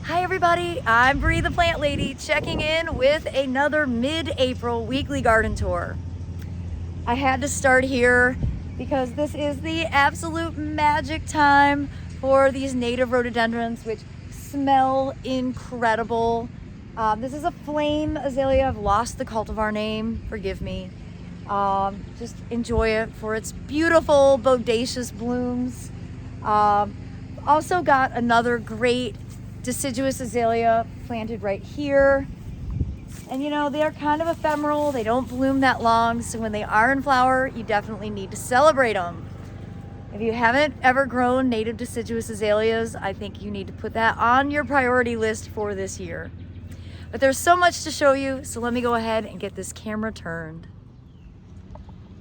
Hi everybody, I'm Bree the Plant Lady checking in with another mid-April weekly garden tour. I had to start here because this is the absolute magic time for these native rhododendrons, which smell incredible. This is a flame azalea. I've lost the cultivar name, forgive me. Just enjoy it for its beautiful bodacious blooms. Also got another great deciduous azalea planted right here. And you know, they're kind of ephemeral. They don't bloom that long. So when they are in flower, you definitely need to celebrate them. If you haven't ever grown native deciduous azaleas, I think you need to put that on your priority list for this year. But there's so much to show you. So let me go ahead and get this camera turned.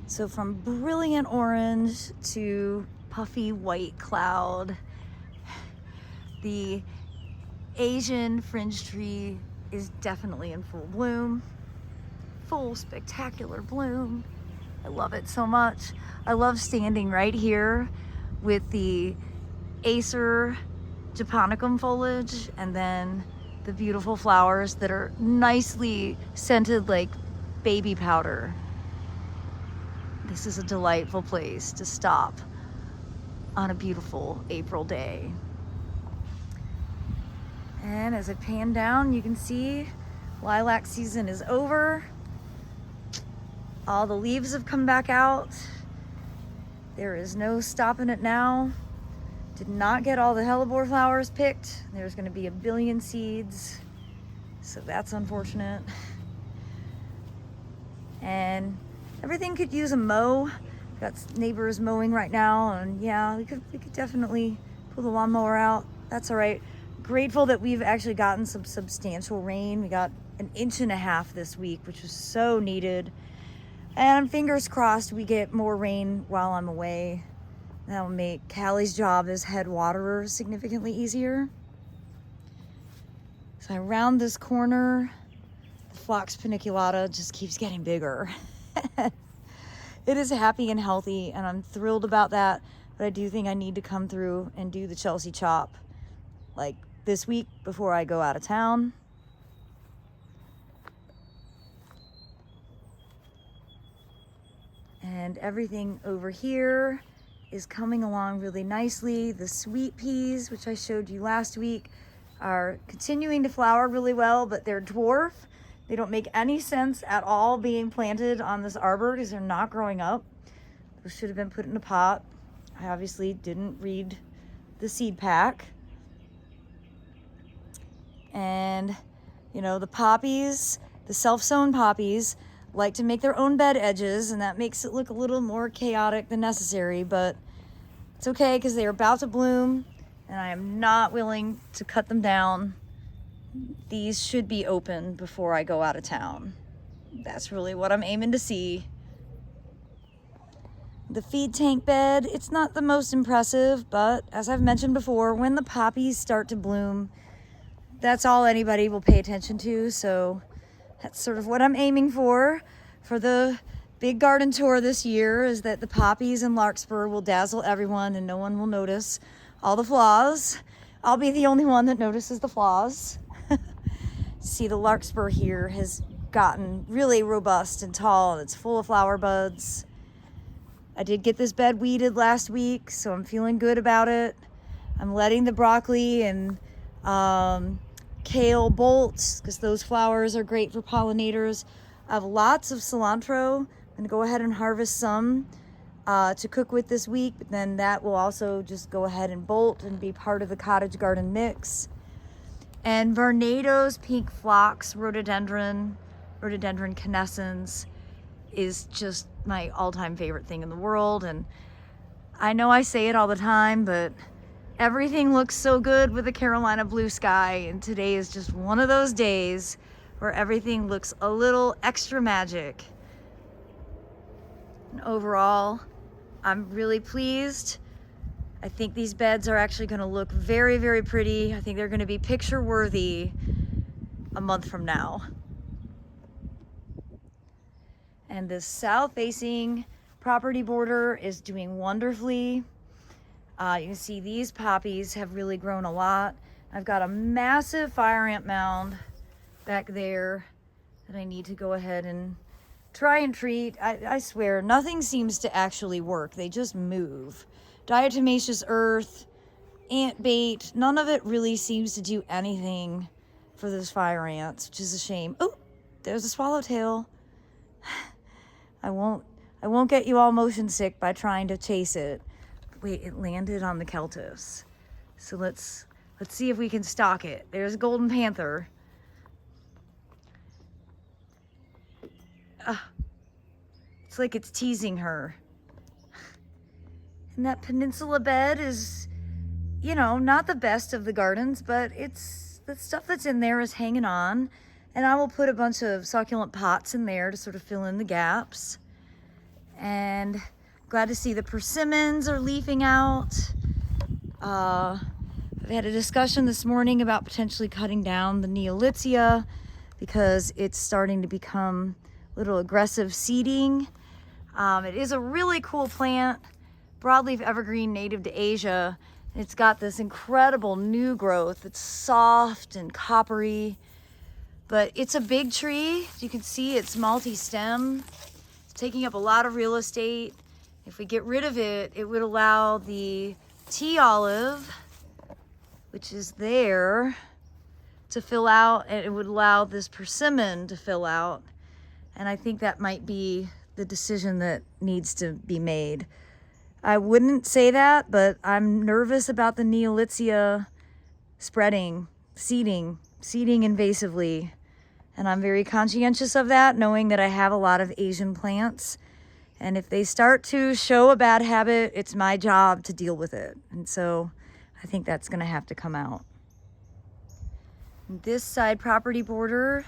So from brilliant orange to puffy white cloud, the Asian fringe tree is definitely in full bloom. Full spectacular bloom. I love it so much. I love standing right here with the Acer japonicum foliage and then the beautiful flowers that are nicely scented like baby powder. This is a delightful place to stop on a beautiful April day. And as I pan down, you can see lilac season is over. All the leaves have come back out. There is no stopping it now. Did not get all the hellebore flowers picked. There's gonna be a billion seeds, so that's unfortunate. And everything could use a mow. Got neighbors mowing right now, and yeah, we could definitely pull the lawnmower out. That's all right. Grateful that we've actually gotten some substantial rain. We got 1.5 inches this week, which was so needed. And fingers crossed we get more rain while I'm away. That'll make Callie's job as head waterer significantly easier. So I round this corner, the Phlox paniculata just keeps getting bigger. It is happy and healthy, and I'm thrilled about that, but I do think I need to come through and do the Chelsea chop like this week before I go out of town. And everything over here is coming along really nicely. The sweet peas, which I showed you last week, are continuing to flower really well, but they're dwarf. They don't make any sense at all being planted on this arbor because they're not growing up. Those should have been put in a pot. I obviously didn't read the seed pack. And you know, the poppies, the self-sown poppies, like to make their own bed edges, and that makes it look a little more chaotic than necessary, but it's okay because they're about to bloom and I am not willing to cut them down. These should be open before I go out of town. That's really what I'm aiming to see. The feed tank bed, it's not the most impressive, but as I've mentioned before, when the poppies start to bloom, that's all anybody will pay attention to, so that's sort of what I'm aiming for the big garden tour this year, is that the poppies and larkspur will dazzle everyone and no one will notice all the flaws. I'll be the only one that notices the flaws. See, the larkspur here has gotten really robust and tall, and it's full of flower buds. I did get this bed weeded last week, so I'm feeling good about it. I'm letting the broccoli and kale bolt because those flowers are great for pollinators. I have lots of cilantro. I'm gonna go ahead and harvest some to cook with this week, but then that will also just go ahead and bolt and be part of the cottage garden mix. And Varnado's pink phlox rhododendron canescens is just my all-time favorite thing in the world. And I know I say it all the time, but everything looks so good with the Carolina blue sky, and today is just one of those days where everything looks a little extra magic. And overall, I'm really pleased. I think these beds are actually going to look very, very pretty. I think they're going to be picture worthy a month from now. And this south-facing property border is doing wonderfully. You can see these poppies have really grown a lot. I've got a massive fire ant mound back there that I need to go ahead and try and treat. I swear, nothing seems to actually work. They just move. Diatomaceous earth, ant bait, none of it really seems to do anything for those fire ants, which is a shame. Oh, there's a swallowtail. I won't get you all motion sick by trying to chase it. Wait, it landed on the Keltis. So let's see if we can stalk it. There's a golden panther. It's like it's teasing her. And that peninsula bed is, you know, not the best of the gardens, but it's the stuff that's in there is hanging on. And I will put a bunch of succulent pots in there to sort of fill in the gaps. And glad to see the persimmons are leafing out. I've had a discussion this morning about potentially cutting down the neolithia because it's starting to become a little aggressive seeding. It is a really cool plant, broadleaf evergreen native to Asia. It's got this incredible new growth. It's soft and coppery, but it's a big tree. As you can see, it's multi-stem. It's taking up a lot of real estate. If we get rid of it, it would allow the tea olive, which is there, to fill out, and it would allow this persimmon to fill out. And I think that might be the decision that needs to be made. I wouldn't say that, but I'm nervous about the neolithia spreading, seeding invasively. And I'm very conscientious of that, knowing that I have a lot of Asian plants. And if they start to show a bad habit, it's my job to deal with it. And so I think that's gonna have to come out. This side property border,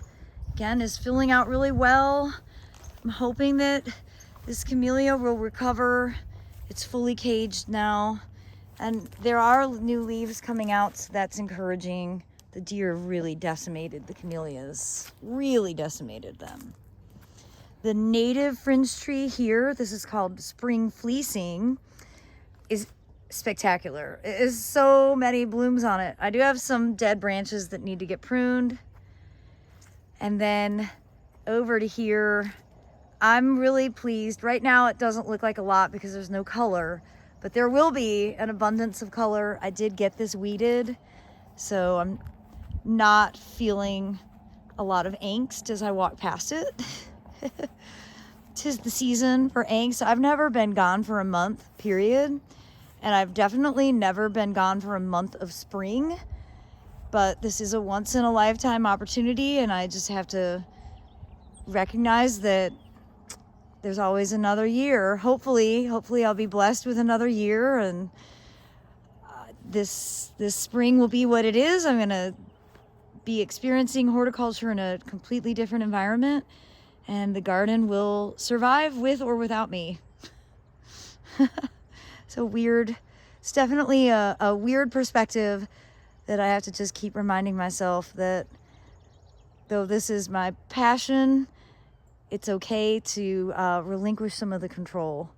again, is filling out really well. I'm hoping that this camellia will recover. It's fully caged now. And there are new leaves coming out, so that's encouraging. The deer really decimated the camellias, really decimated them. The native fringe tree here, this is called spring fleecing, is spectacular. It is so many blooms on it. I do have some dead branches that need to get pruned. And then over to here, I'm really pleased. Right now it doesn't look like a lot because there's no color, but there will be an abundance of color. I did get this weeded, so I'm not feeling a lot of angst as I walk past it. 'Tis the season for angst. I've never been gone for a month, period. And I've definitely never been gone for a month of spring. But this is a once in a lifetime opportunity, and I just have to recognize that there's always another year. Hopefully I'll be blessed with another year, and this spring will be what it is. I'm gonna be experiencing horticulture in a completely different environment, and the garden will survive with or without me. So weird. It's definitely a weird perspective that I have to just keep reminding myself that though this is my passion, it's okay to relinquish some of the control.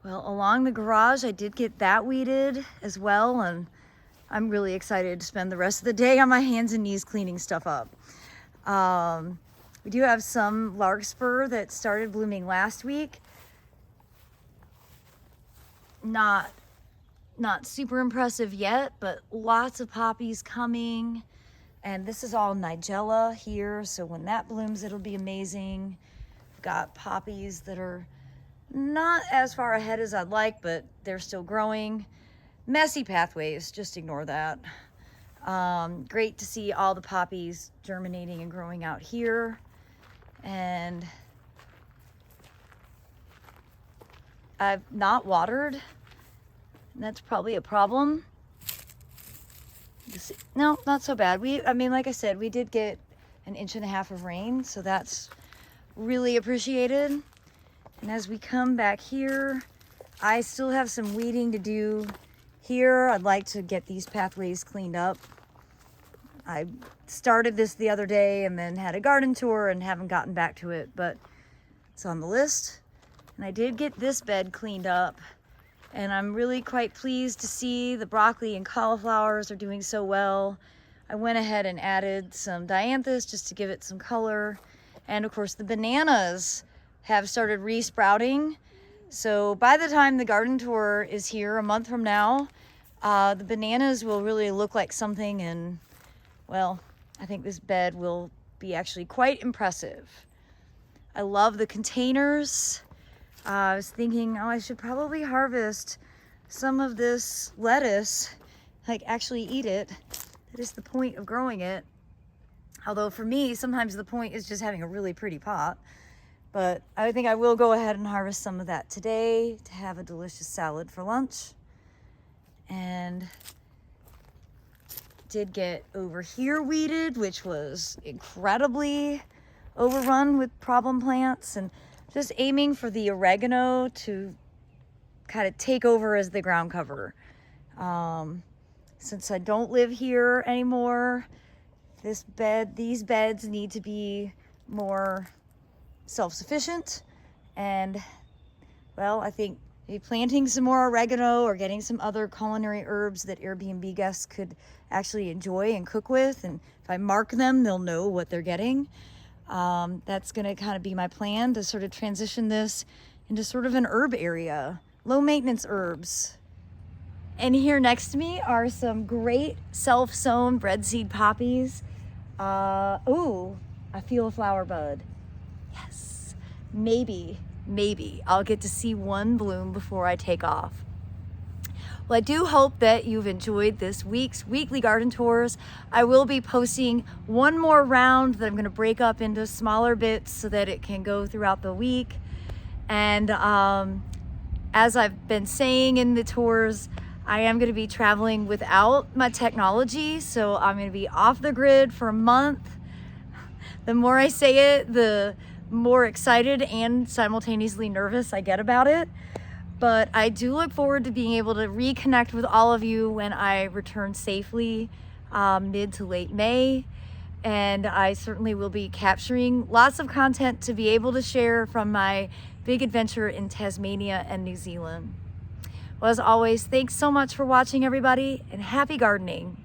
Well, along the garage, I did get that weeded as well, and I'm really excited to spend the rest of the day on my hands and knees cleaning stuff up. We do have some larkspur that started blooming last week. Not super impressive yet, but lots of poppies coming. And this is all nigella here, so when that blooms, it'll be amazing. I've got poppies that are not as far ahead as I'd like, but they're still growing. Messy pathways, just ignore that. Great to see all the poppies germinating and growing out here. And I've not watered, and that's probably a problem. No, not so bad. I mean, like I said, we did get 1.5 inches of rain, so that's really appreciated. And as we come back here, I still have some weeding to do here. I'd like to get these pathways cleaned up. I started this the other day and then had a garden tour and haven't gotten back to it, but it's on the list. And I did get this bed cleaned up, and I'm really quite pleased to see the broccoli and cauliflowers are doing so well. I went ahead and added some dianthus just to give it some color. And of course the bananas have started re-sprouting. So by the time the garden tour is here a month from now, the bananas will really look like something, and well, I think this bed will be actually quite impressive. I love the containers. I was thinking, oh, I should probably harvest some of this lettuce, like actually eat it. That is the point of growing it. Although for me, sometimes the point is just having a really pretty pot. But I think I will go ahead and harvest some of that today to have a delicious salad for lunch. And did get over here weeded, which was incredibly overrun with problem plants, and just aiming for the oregano to kind of take over as the ground cover. Since I don't live here anymore, these beds need to be more self-sufficient, and well, I think maybe planting some more oregano or getting some other culinary herbs that Airbnb guests could actually enjoy and cook with, and if I mark them, they'll know what they're getting. That's gonna kind of be my plan, to sort of transition this into sort of an herb area, low maintenance herbs. And here next to me are some great self-sown breadseed poppies. Ooh, I feel a flower bud. Yes, maybe I'll get to see one bloom before I take off. Well, I do hope that you've enjoyed this week's weekly garden tours. I will be posting one more round that I'm going to break up into smaller bits so that it can go throughout the week. And as I've been saying in the tours, I am going to be traveling without my technology, so I'm going to be off the grid for a month. The more I say it, the more excited and simultaneously nervous I get about it. But I do look forward to being able to reconnect with all of you when I return safely mid to late May. And I certainly will be capturing lots of content to be able to share from my big adventure in Tasmania and New Zealand. Well, as always, thanks so much for watching, everybody, and happy gardening.